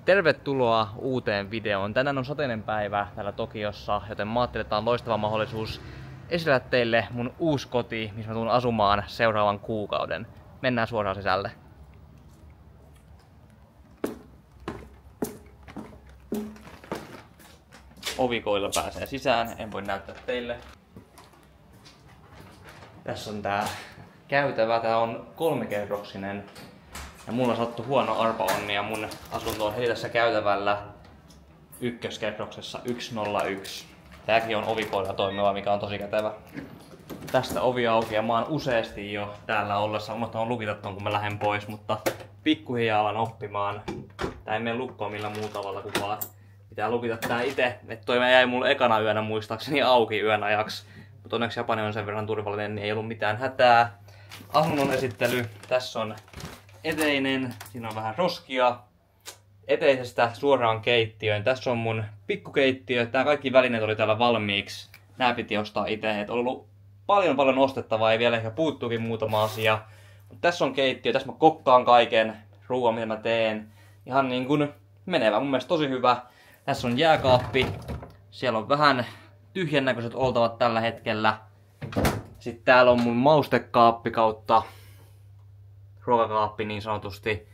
Tervetuloa uuteen videoon. Tänään on sateinen päivä täällä Tokiossa, joten mä ajattelin, että tää on loistava mahdollisuus esitellä teille mun uusi koti, missä mä tuun asumaan seuraavan kuukauden. Mennään suoraan sisälle. Ovikoilla pääsee sisään, en voi näyttää teille. Tässä on tää käytävä, tää on 3-kerroksinen. Ja mulla sattui huono arpaonni ja mun asunto on heti tässä käytävällä ykköskerroksessa 101. Tääkin on ovikoilla toimiva, mikä on tosi kätevä. Tästä ovi auki ja mä oon useasti jo täällä ollessa unohtanut lukita ton, kun mä lähden pois, mutta pikkuhiljaa alan oppimaan. Tää ei mene lukkoon millään muulla tavalla kuin vaan pitää lukita tää ite. Et toi jäi mulle ekana yönä muistaakseni auki yön ajaksi. Mutta onneksi Japani on sen verran turvallinen, niin ei ollut mitään hätää. Asunnon esittely. Tässä on eteinen, siinä on vähän roskia. Eteisestä suoraan keittiöön. Tässä on mun pikkukeittiö. Tää kaikki välineet oli täällä valmiiksi. Nää piti ostaa itse. Et on ollut paljon ostettavaa, ei vielä ehkä puuttuukin muutama asia. Mut tässä on keittiö, tässä mä kokkaan kaiken ruoan, mitä mä teen. Ihan niin kuin menevä, mun mielestä tosi hyvä. Tässä on jääkaappi. Siellä on vähän tyhjän näköiset oltavat tällä hetkellä. Sitten täällä on mun maustekaappi kautta ruokakaappi niin sanotusti.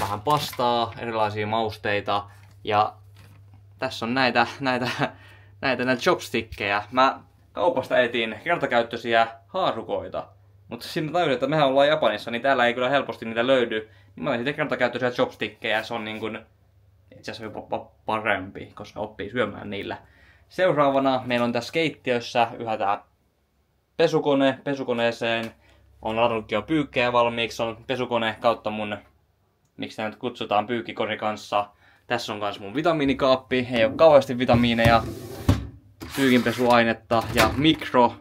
Vähän pastaa, erilaisia mausteita. Ja tässä on näitä chopstickkejä. Mä kaupasta etin kertakäyttöisiä haarukoita. Mutta siinä tajusin, että mehän ollaan Japanissa, niin täällä ei kyllä helposti niitä löydy. Niin mä otin sitten kertakäyttöisiä chopstickkejä. Se on niin kuin itse asiassa jopa parempi, koska oppii syömään niillä. Seuraavana meillä on tässä keittiössä yhä tää pesukone. Pesukoneeseen on ladannut jo pyykkejä valmiiksi. On pesukone kautta mun, miksi tämä nyt kutsutaan, pyykkikori kanssa. Tässä on myös mun vitamiinikaappi. Ei ole kauheasti vitamiineja, pyykinpesuainetta ja mikro.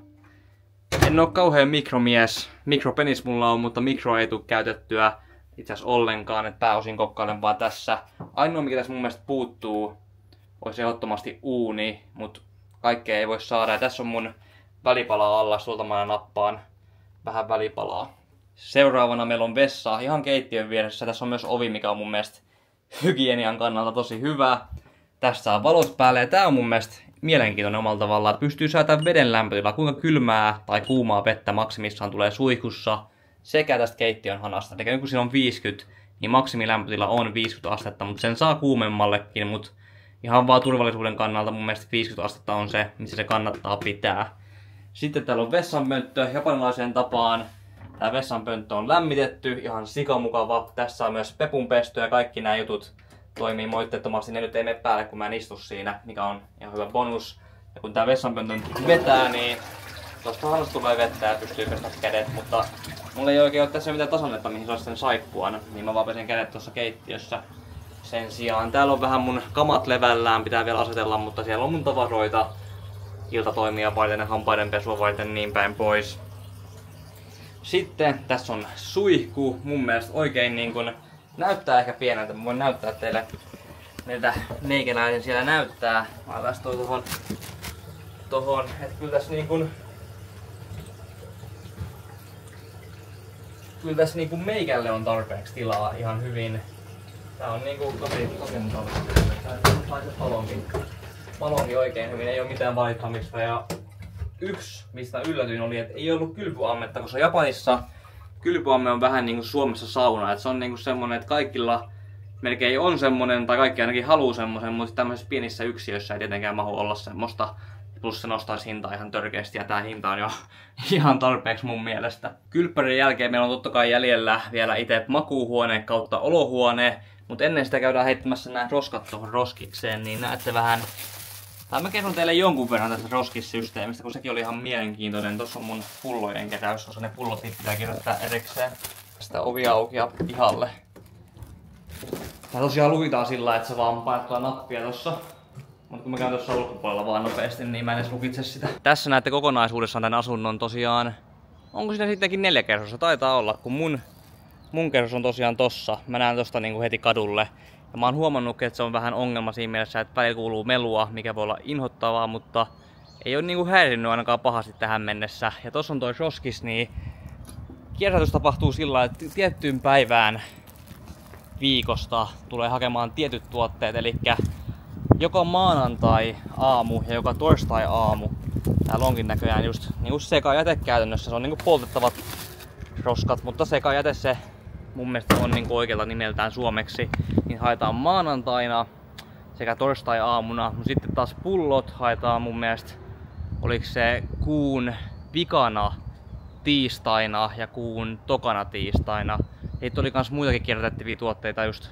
En oo kauhean mikromies. Mikropenis mulla on, mutta mikro ei tule käytettyä itse asiassa ollenkaan. Et pääosin kokkailen vaan tässä. Ainoa mikä tässä mun mielestä puuttuu olisi ehdottomasti uuni, mutta kaikkea ei voi saada. Ja tässä on mun välipalaa alla, sulta mä nappaan vähän välipalaa. Seuraavana meillä on vessa ihan keittiön vieressä. Tässä on myös ovi, mikä on mun mielestä hygienian kannalta tosi hyvä. Tässä saa valot päälle ja tää on mun mielestä mielenkiintoinen omalla tavallaan, että pystyy säätämään veden lämpötilaa, kuinka kylmää tai kuumaa vettä maksimissaan tulee suihkussa sekä tästä keittiön hanasta. Eli nyt kun siinä on 50, niin maksimilämpötila on 50 astetta, mutta sen saa kuumemmallekin, mutta ihan vaan turvallisuuden kannalta mun mielestä 50 astetta on se, missä se kannattaa pitää. Sitten täällä on vessanpönttö japanilaiseen tapaan. Tää vessanpönttö on lämmitetty, ihan sikamukava. Tässä on myös pepunpesto ja kaikki nämä jutut toimii moitteettomasti. Ne nyt ei mene päälle, kun mä en istu siinä, mikä on ihan hyvä bonus. Ja kun tää vessanpöntön vetää, niin tosta hanasta tulee vettä ja pystyy pestä kädet, mutta mulla ei oikein ole tässä mitään tasannetta, mihin saisi sen saippuan, niin mä vaan pesen kädet tuossa keittiössä. Sen sijaan täällä on vähän mun kamat levällään, pitää vielä asetella, mutta siellä on mun tavaroita iltatoimia varten ja hampaiden pesua varten niin päin pois. Sitten tässä on suihku, mun mielestä oikein niin kun näyttää ehkä pieneltä, mä voin näyttää teille miltä meikäläisen siellä näyttää. Mä laitan toi tohon, että kyllä tässä niin kun meikälle on tarpeeksi tilaa ihan hyvin. Tää on niinku tosi mukavasti. Palonkin oikein hyvin, ei oo mitään valittamista. Ja yksi, mistä yllätyin, oli, että ei ollut kylpyammetta, koska Japanissa kylpyamme on vähän niinku Suomessa sauna. Et se on niinku semmonen, että kaikilla melkein on semmonen, tai kaikki ainakin haluu semmosen, mutta tämmöisissä pienissä yksiöissä ei tietenkään mahu olla semmoista. Plus se nostaisi hintaa ihan törkeästi ja tää hinta on jo ihan tarpeeksi mun mielestä. Kylppärin jälkeen meillä on totta kai jäljellä vielä itse makuuhuone kautta olohuone. Mutta ennen sitä käydään heittämässä nämä roskat tuohon roskikseen, niin näette vähän. Tai mä kerron teille jonkun verran tästä roskissysteemistä, kun sekin oli ihan mielenkiintoinen. Tuossa on mun pullojen keräys, osa ne pullot pitää kirjoittaa erikseen. Tästä ovi auki ja pihalle. Tää tosiaan lukitaan sillä, että se vaan painattaa nappia tossa. Mutta kun mä käyn tuossa ulkopuolella vaan nopeasti, niin mä en edes lukitse sitä. Tässä näette kokonaisuudessaan tän asunnon tosiaan. Onko siinä sittenkin 4 kerrosta? Taitaa olla, kun mun kerros on tosiaan tossa. Mä näen tosta niinku heti kadulle. Ja mä oon huomannut, että se on vähän ongelma siinä mielessä, että välillä kuuluu melua, mikä voi olla inhottavaa, mutta ei ole niinku häirinnyt ainakaan pahasti tähän mennessä. Ja tossa on toi roskis, niin kierrätys tapahtuu sillä lailla, että tiettyyn päivään viikosta tulee hakemaan tietyt tuotteet, eli joka maanantai aamu ja joka torstai aamu. Täällä onkin näköjään just niinku sekajäte käytännössä, se on niinku poltettavat roskat, mutta sekajäte se mun mielestä on niinku oikealla nimeltään suomeksi. Niin haetaan maanantaina sekä torstai-aamuna, mutta sitten taas pullot haetaan mun mielestä, oliko se kuun vikana tiistaina ja kuun tokana tiistaina. Sitten oli kans muitakin kierrätettäviä tuotteita, just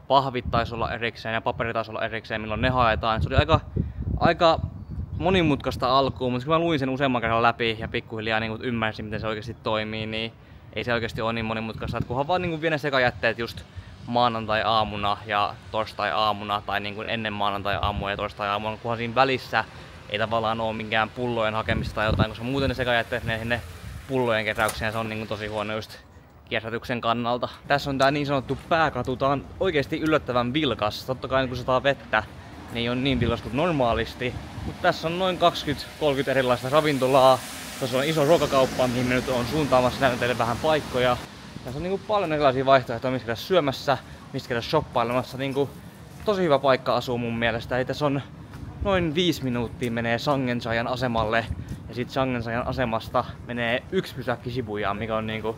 pahvit taisi olla erikseen ja paperi taisi olla erikseen, milloin ne haetaan. Se oli aika monimutkaista alkuun, mutta kun mä luin sen useamman kerran läpi ja pikkuhiljaa niin ymmärsin, miten se oikeasti toimii, niin ei se oikeasti ole niin monimutkaista. Et kunhan vaan niin vie ne sekajätteet just maanantai-aamuna ja torstai-aamuna tai niin ennen maanantai-aamua ja torstai-aamuna, kunhan siinä välissä ei tavallaan ole minkään pullojen hakemista tai jotain, koska muuten ne sekajätteet menee sinne pullojen keräykseen ja se on niin tosi huono just kierrätyksen kannalta. Tässä on tää niin sanottu pääkatu, tää on oikeesti yllättävän vilkas. Totta kai kun sataa vettä, niin ei ole niin vilkas kuin normaalisti. Mutta tässä on noin 20-30 erilaista ravintolaa. Tässä on iso ruokakauppa, mihin me nyt on suuntaamassa, näytän teille vähän paikkoja. Tässä on niinku paljon erilaisia vaihtoehtoja, missä käydä syömässä, mistä käydä shoppailemassa. Niinku tosi hyvä paikka asuu mun mielestä. Eli tässä on noin 5 minuuttia menee Sangensajan asemalle. Ja sit Sangensajan asemasta menee 1 pysäkki Shibuyaan, mikä on niinku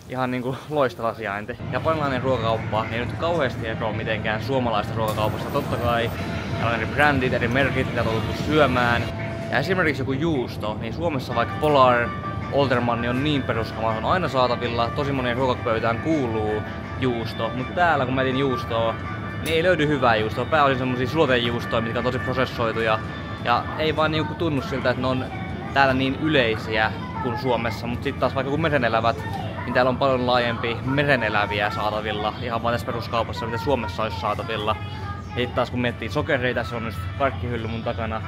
ihan niinku loistava sijainti. Japanilainen ruokakauppa ei nyt kauheasti eroa mitenkään suomalaista ruokakaupasta. Totta kai täällä on eri brändit, eri merkit, mitä on tullut syömään. Ja esimerkiksi joku juusto, niin Suomessa vaikka Polar, Oltermanni on niin peruskama, on aina saatavilla. Tosi monien ruokapöytään kuuluu juusto, mutta täällä kun mä etin juustoa, niin ei löydy hyvää juustoa. Pääosin semmosia suotejuustoja, mitkä on tosi prosessoituja. Ja ei vaan niinku tunnu siltä, että ne on täällä niin yleisiä kuin Suomessa. Mutta sitten taas vaikka kun merenelävät, niin täällä on paljon laajempi mereneläviä saatavilla. Ihan vaan tässä peruskaupassa, mitä Suomessa olisi saatavilla. Ja sitten taas kun miettii sokereita, tässä on just karkkihylly mun takana.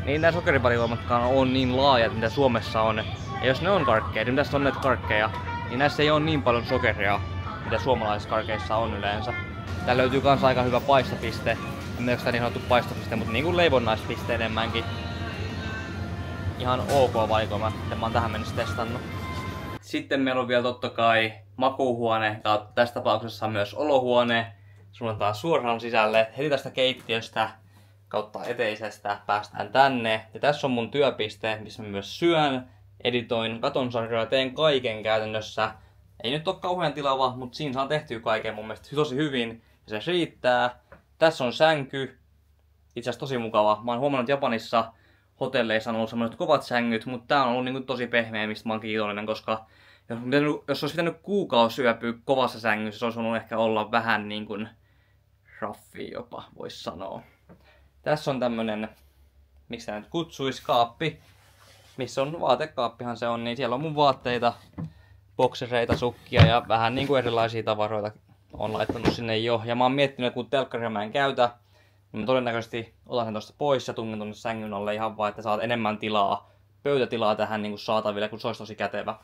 Niin nämä sokerivalikoimatkaan on niin laajat, mitä Suomessa on. Ja jos ne on karkkeja, niin tässä on näitä karkkeja, niin näissä ei ole niin paljon sokeria, mitä suomalaisissa karkeissa on yleensä. Täällä löytyy kans aika hyvä paistopiste. En tiedä, onko tää niin sanottu paistopiste, mutta niin kuin leivonnaispiste enemmänkin. Ihan ok valikoima, mitä mä oon tähän mennessä testannut. Sitten meillä on vielä totta kai makuuhuone, ja tässä tapauksessa myös olohuone. Suunnataan suoraan sisälle. Heti tästä keittiöstä kautta eteisestä päästään tänne. Ja tässä on mun työpiste, missä mä myös syön, editoin, katon sarjoja, teen kaiken käytännössä. Ei nyt ole kauhean tilava, mutta siinä saa tehtyä kaiken mun mielestä tosi hyvin. Ja se riittää. Tässä on sänky. Itse asiassa tosi mukava. Mä oon huomannut, että Japanissa hotelleissa on ollut sellaiset kovat sängyt, mutta tää on ollut niin kuin tosi pehmeä, mistä mä oon kiitollinen, koska jos olisi pitänyt kuukausi yöpyä kovassa sängyssä, se olisi voinut ehkä olla vähän niin kuin raffi jopa, voisi sanoa. Tässä on tämmönen, miksi tämä nyt kutsuisi, kaappi, missä on vaatekaappihan se on, niin siellä on mun vaatteita, boksereita, sukkia ja vähän niin kuin erilaisia tavaroita on laittanut sinne jo. Ja mä oon miettinyt, että kun telkkaria mä en käytä, niin mä todennäköisesti otan sen tosta pois ja tungen tonne sängyn alle ihan vaan, että saat enemmän tilaa, pöytätilaa tähän niin kuin saataville, kun se olisi tosi kätevä.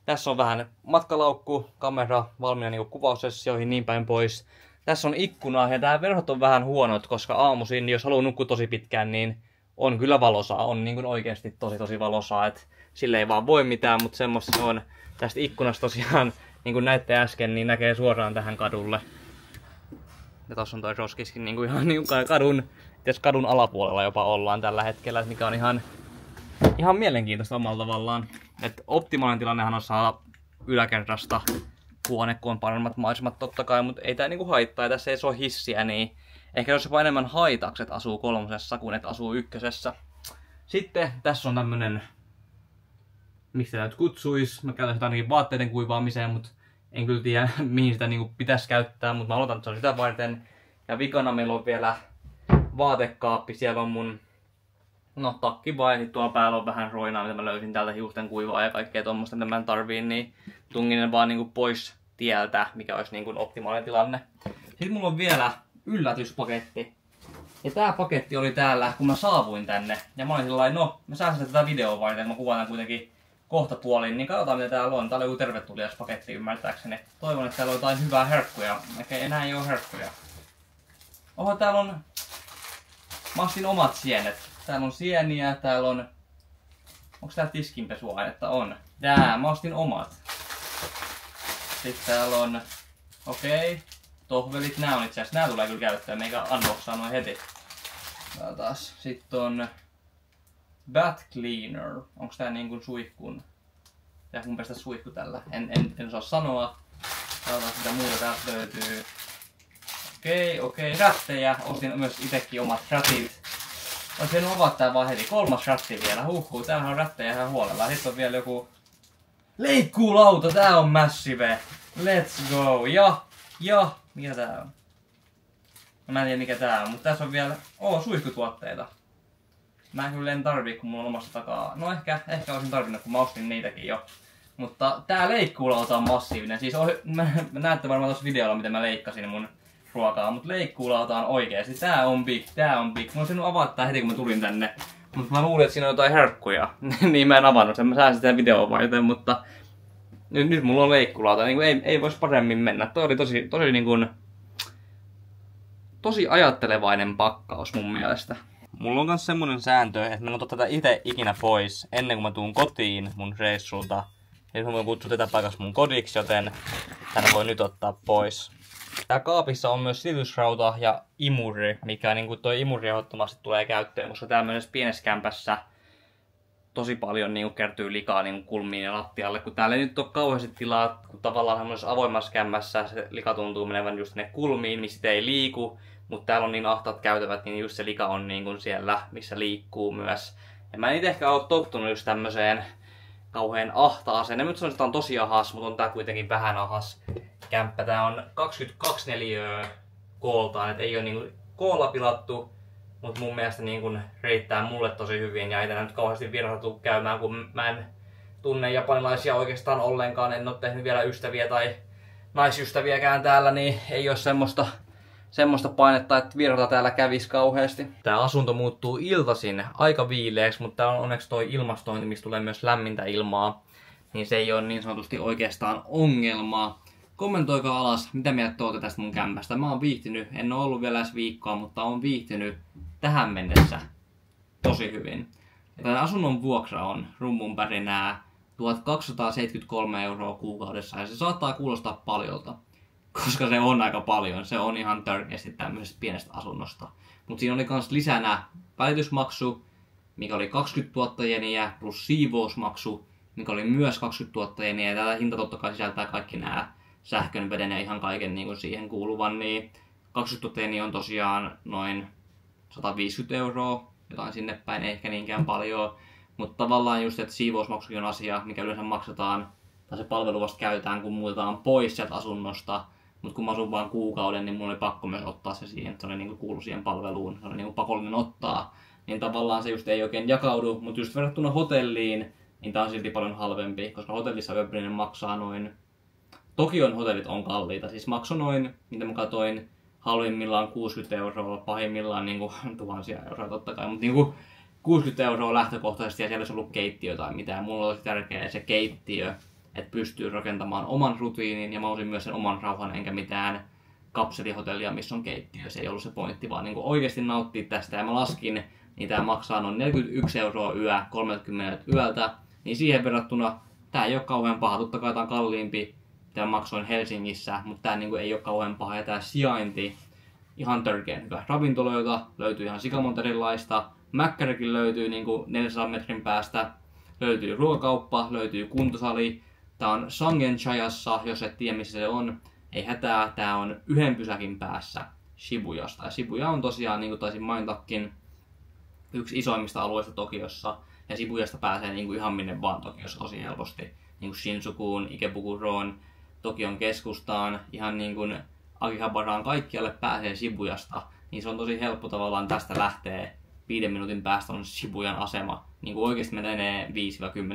Tässä on vähän matkalaukku, kamera, valmiina niin kuin kuvaussessioihin, niin päin pois. Tässä on ikkuna ja tää verhot on vähän huonot, koska aamuisin, jos haluaa nukkua tosi pitkään, niin on kyllä valosaa. On niin kuin oikeasti tosi valosaa, että sille ei vaan voi mitään, mutta semmoista se on. Tästä ikkunasta tosiaan, niin kuin näitte äsken, niin näkee suoraan tähän kadulle. Ja tossa on toi roskiskin niin kuin ihan niin kadun alapuolella jopa ollaan tällä hetkellä, mikä on ihan mielenkiintoista omalla tavallaan. Et optimaalinen tilannehan on saada yläkerrasta huone, kun on paremmat maisemat totta kai, mutta ei tää niinku haittaa, ja tässä ei ole hissiä, niin ehkä jos jopa enemmän haitaksi, että asuu 3. kuin että asuu 1. Sitten tässä on tämmönen, miksi sitä nyt kutsuis, mä käytän sitä ainakin vaatteiden kuivaamiseen, mutta en kyllä tiedä mihin sitä niinku pitäisi käyttää, mutta mä aloitan, että se on sitä varten. Ja vikana meillä on vielä vaatekaappi, siellä on mun takki vai, niin tuolla päällä on vähän roinaa, mitä mä löysin täältä hiusten kuivaa ja kaikkea tommoista, mitä mä en tarvii, niin tungin ne vaan niinku pois tieltä, mikä olisi niinku optimaalinen tilanne. Sitten mulla on vielä yllätyspaketti. Ja tää paketti oli täällä, kun mä saavuin tänne. Ja mä olin sellainen, no, mä säästän tätä videoa varten, mä kuvataan kuitenkin kohta puolin, niin katsotaan mitä täällä on. Täällä on joku tervetulias paketti ymmärtääkseni. Toivon, että täällä on jotain hyvää herkkuja. Ehkä enää ei oo herkkuja. Oho, täällä on... Mä ostin omat sienet. Täällä on sieniä, täällä on... Onks tää tiskinpesuainetta? On. Mä ostin omat. Sitten täällä on... Okei. tohvelit, nää on itse asiassa, nää tulee kyllä käyttää, meikä unboxaa noin heti. Taas. Sitten on Bath Cleaner. Onko tää niinku suihkun? Ja mun pestä suihku tällä. En osaa sanoa. Katsotaan mitä muuta täältä löytyy. Okei. Rättejä. Ostin myös itekin omat rätit. Olisi voinut avaa tää vaan heti. 3. rätti vielä. Täällähän on rättejä ihan huolella. Sitten on vielä joku leikkuulauta. Tää on massive. Let's go. Ja. Mikä tää on? Mä en tiedä mikä tää on, mutta tässä on vielä suihkutuotteita. Mä kyllä en tarvii, kun mulla on omasta takaa. No ehkä olisin tarvinnut, kun mä ostin niitäkin jo. Mutta tää leikkuulauta on massiivinen. Siis näette varmaan tuossa videolla, miten mä leikkasin mun ruokaa. Mutta leikkuulauta on oikeesti. Tää on big. Mä olisin avata tää heti, kun mä tulin tänne. Mutta mä luulin, että siinä on jotain herkkuja. Niin mä en avannut sen. Mä sään sitä videoa varten, mutta nyt mulla on leikkuulauta. Niin ei vois paremmin mennä. Toi oli tosi niin kuin tosi ajattelevainen pakkaus mun mielestä. Mulla on myös semmonen sääntö, että mä en ota tätä itse ikinä pois ennen kuin mä tuun kotiin mun reissulta. Eli mä voin kutsua tätä paikassa mun kodiksi, joten tänne voi nyt ottaa pois. Tää kaapissa on myös silitysrauta ja imuri, mikä niinku toi imuri ehdottomasti tulee käyttöön, koska tämmöisessä pienessä kämpässä tosi paljon niinku kertyy likaa niinku kulmiin ja lattialle. Kun täällä ei nyt ole kauheasti tilaa, kun tavallaan semmoisessa avoimassa kämpässä se lika tuntuu menevän just sinne kulmiin, missä ei liiku. Mutta täällä on niin ahtaat käytävät, niin just se lika on niin kuin siellä, missä liikkuu myös. Ja mä en itse ehkä ole tottunut just tämmöiseen kauhean ahtaaseen. En nyt sanoa, että on tosi ahas, mutta on tää kuitenkin vähän ahas kämppä. Tää on 22 neliöä kooltaan, et ei ole niin koolla pilattu. Mutta mun mielestä niin kun reittää mulle tosi hyvin ja ei tänä nyt kauheasti virta tuu käymään, kun mä en tunne japanilaisia oikeastaan ollenkaan. En ole tehnyt vielä ystäviä tai naisystäviäkään täällä, niin ei ole semmoista painetta, että virta täällä kävisi kauheasti. Tää asunto muuttuu iltaisin aika viileäksi, mutta täällä on onneksi toi ilmastointi, mistä tulee myös lämmintä ilmaa. Niin se ei ole niin sanotusti oikeastaan ongelma. Kommentoikaa alas, mitä mieltä olette tästä mun kämpästä. Mä oon viihtynyt, en ole ollut vielä edes viikkoa, mutta oon viihtynyt tähän mennessä tosi hyvin. Tämän asunnon vuokra on rummun pärinää 1273 € kuukaudessa ja se saattaa kuulostaa paljolta. Koska se on aika paljon, se on ihan törkeästi tämmöisestä pienestä asunnosta. Mutta siinä oli kans lisänä välitysmaksu, mikä oli 20 000 jeniä, plus siivousmaksu, mikä oli myös 20 000 jeniä. Ja tätä hinta totta kai sisältää kaikki nämä sähkön, veden ja ihan kaiken niin kuin siihen kuuluvan. Niin 20 000 jeniä on tosiaan noin 150 €, jotain sinne päin, ei ehkä niinkään paljon. Mutta tavallaan just, että siivousmaksukin on asia, mikä yleensä maksetaan, tai se palvelu vasta käytetään, kun muutetaan pois sieltä asunnosta. Mutta kun mä asun vaan kuukauden, niin mun oli pakko myös ottaa se siihen, että se oli niinku kuulu siihen palveluun, se oli niinku pakollinen ottaa. Niin tavallaan se just ei oikein jakaudu, mutta just verrattuna hotelliin, niin tää on silti paljon halvempi, koska hotellissa yöpyminen maksaa noin... Tokion hotellit on kalliita, siis maksoi noin, mitä mä katsoin, halvimmillaan 60 €, pahimmillaan niinku tuhansia euroa totta kai, mutta niinku 60 € lähtökohtaisesti ja siellä olisi ollut keittiö tai mitään. Mulla olisi tärkeää se keittiö, että pystyy rakentamaan oman rutiinin ja mä olisin myös sen oman rauhan enkä mitään kapselihotellia, missä on keittiö. Se ei ollut se pointti, vaan niin oikeasti nauttia tästä. Ja mä laskin, niin tää maksaa noin 41 € yö, 30 yöltä. Niin siihen verrattuna tää ei ole kauhean paha. Totta kai tää on kalliimpi, mitä maksoin Helsingissä, mutta tää niin ei ole kauhean paha. Ja tää sijainti, ihan törkeän hyvä. Ravintoloita löytyy ihan sikamonta erilaista. Mäkkärikin löytyy niin 400 metrin päästä. Löytyy ruokakauppa, löytyy kuntosali. Tää on Sangenchayassa, jos et tiedä missä se on. Ei hätää, tää on yhden pysäkin päässä Shibujasta. Ja Shibuya on tosiaan, niin kuin taisin mainitakin, yksi isoimmista alueista Tokiossa. Ja Shibuyasta pääsee niin kuin ihan minne vaan Tokiossa tosi helposti. Niin kuin Shinjukuun, Ikebukuroon, Tokion keskustaan, ihan niin kuin Akihabaraan kaikkialle pääsee Shibuyasta. Niin se on tosi helppo tavallaan tästä lähtee. 5 minuutin päästä on Shibuyan asema. Niin kuin oikeasti menee 5-10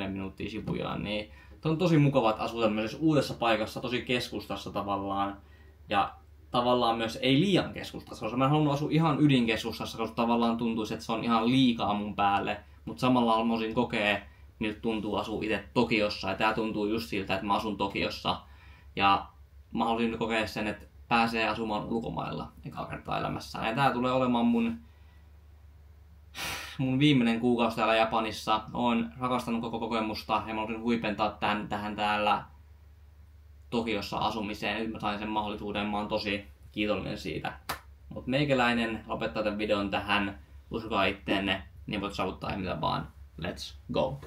minuuttia Shibuyaan. Niin on tosi mukava, että asuu tämmöisessä uudessa paikassa, tosi keskustassa tavallaan. Ja tavallaan myös ei liian keskustassa, koska mä en halunnut asua ihan ydinkeskustassa, koska tavallaan tuntuisi, että se on ihan liikaa mun päälle. Mutta samalla haluaisin kokea, miltä tuntuu asua itse Tokiossa. Ja tää tuntuu just siltä, että mä asun Tokiossa. Ja mä haluaisin kokea sen, että pääsee asumaan ulkomailla ekaa kertaa elämässään. Ja tää tulee olemaan mun viimeinen kuukausi täällä Japanissa. Oon rakastanut koko kokemusta ja mä haluaisin huipentaa tähän täällä Tokiossa asumiseen. Nyt mä sain sen mahdollisuuden. Mä oon tosi kiitollinen siitä. Mut meikäläinen lopettaa tämän videon tähän. Uskokaa itteenne, niin voit saavuttaa mitä vaan. Let's go!